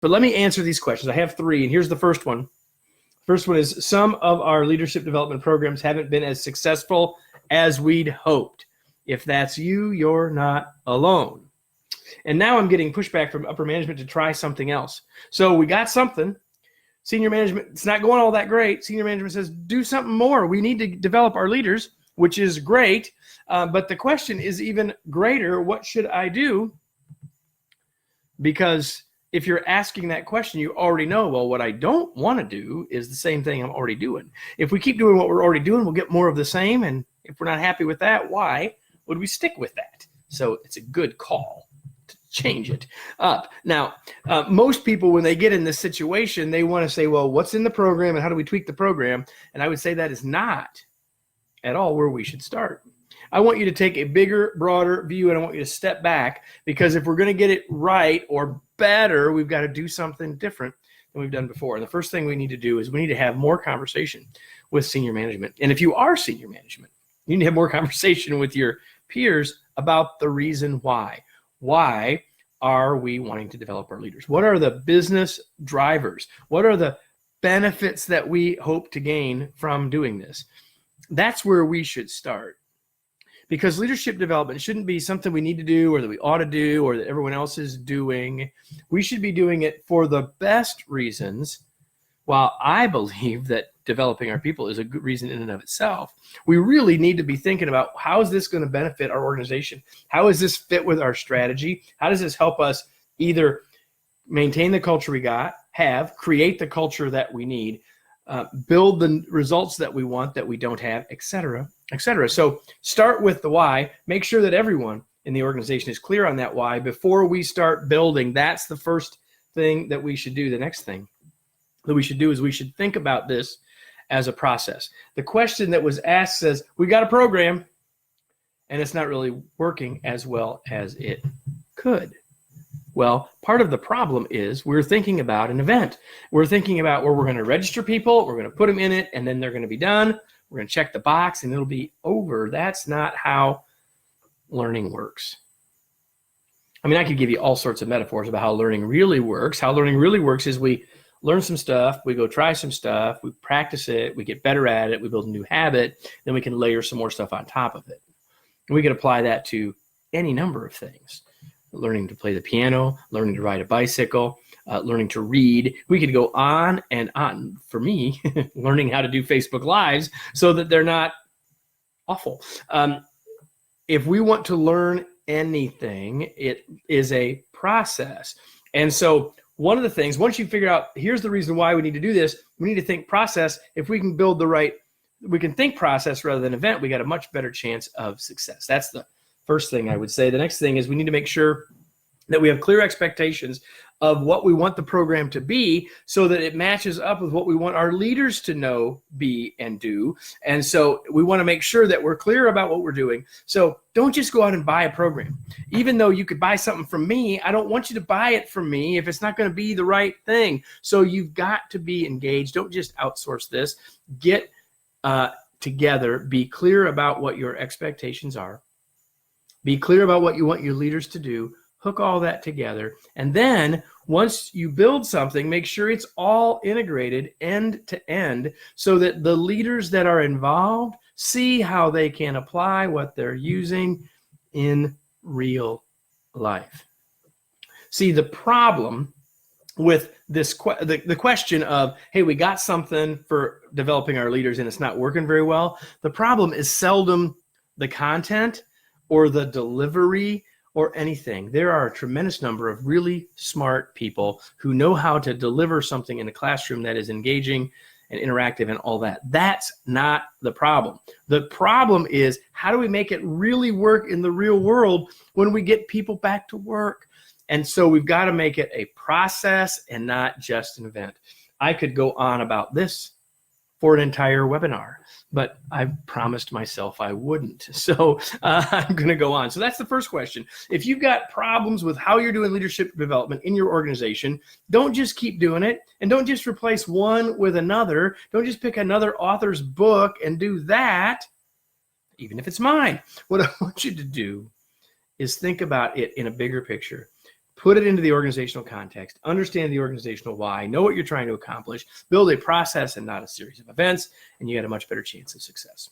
But let me answer these questions. I have 3, and here's the first one. First one is, some of our leadership development programs haven't been as successful as we'd hoped. If that's you, you're not alone. And now I'm getting pushback from upper management to try something else. So we got something. Senior management, it's not going all that great. Senior management says, do something more. We need to develop our leaders, which is great. But the question is even greater. What should I do? Because if you're asking that question, you already know, well, what I don't want to do is the same thing I'm already doing. If we keep doing what we're already doing, we'll get more of the same. And if we're not happy with that, why would we stick with that? So it's a good call to change it up. Now, most people, when they get in this situation, they want to say, well, what's in the program and how do we tweak the program? And I would say that is not at all where we should start. I want you to take a bigger, broader view, and I want you to step back, because if we're going to get it right or better, we've got to do something different than we've done before. And the first thing we need to do is we need to have more conversation with senior management. And if you are senior management, you need to have more conversation with your peers about the reason why. Why are we wanting to develop our leaders? What are the business drivers? What are the benefits that we hope to gain from doing this? That's where we should start. Because leadership development shouldn't be something we need to do or that we ought to do or that everyone else is doing. We should be doing it for the best reasons. While I believe that developing our people is a good reason in and of itself, we really need to be thinking about, how is this going to benefit our organization? How does this fit with our strategy? How does this help us either maintain the culture we have, create the culture that we need, build the results that we want that we don't have, et cetera, et cetera. So start with the why. Make sure that everyone in the organization is clear on that why before we start building. That's the first thing that we should do. The next thing that we should do is we should think about this as a process. The question that was asked says, we got a program and it's not really working as well as it could. Well, part of the problem is we're thinking about an event. We're thinking about where we're going to register people, we're going to put them in it, and then they're going to be done. We're going to check the box and it'll be over. That's not how learning works. I mean, I could give you all sorts of metaphors about how learning really works. How learning really works is we learn some stuff, we go try some stuff, we practice it, we get better at it, we build a new habit, then we can layer some more stuff on top of it. And we can apply that to any number of things. Learning to play the piano, learning to ride a bicycle, learning to read. We could go on and on. For me, learning how to do Facebook Lives so that they're not awful. If we want to learn anything, it is a process. And so one of the things, once you figure out, here's the reason why we need to do this, we need to think process. If we can build the right, we can think process rather than event, we got a much better chance of success. That's the first thing I would say. The next thing is we need to make sure that we have clear expectations of what we want the program to be so that it matches up with what we want our leaders to know, be, and do. And so we want to make sure that we're clear about what we're doing. So don't just go out and buy a program. Even though you could buy something from me, I don't want you to buy it from me if it's not going to be the right thing. So you've got to be engaged. Don't just outsource this. Get together. Be clear about what your expectations are. Be clear about what you want your leaders to do. Hook all that together. And then once you build something, make sure it's all integrated end to end so that the leaders that are involved see how they can apply what they're using in real life. See, the problem with this, the question of, hey, we got something for developing our leaders and it's not working very well. The problem is seldom the content or the delivery or anything. There are a tremendous number of really smart people who know how to deliver something in a classroom that is engaging and interactive and all that. That's not the problem. The problem is, how do we make it really work in the real world when we get people back to work? And so we've got to make it a process and not just an event. I could go on about this for an entire webinar, but I promised myself I wouldn't. So I'm going to go on. So that's the first question. If you've got problems with how you're doing leadership development in your organization, don't just keep doing it, and don't just replace one with another. Don't just pick another author's book and do that, even if it's mine. What I want you to do is think about it in a bigger picture. put it into the organizational context, understand the organizational why, know what you're trying to accomplish, build a process and not a series of events, and you get a much better chance of success.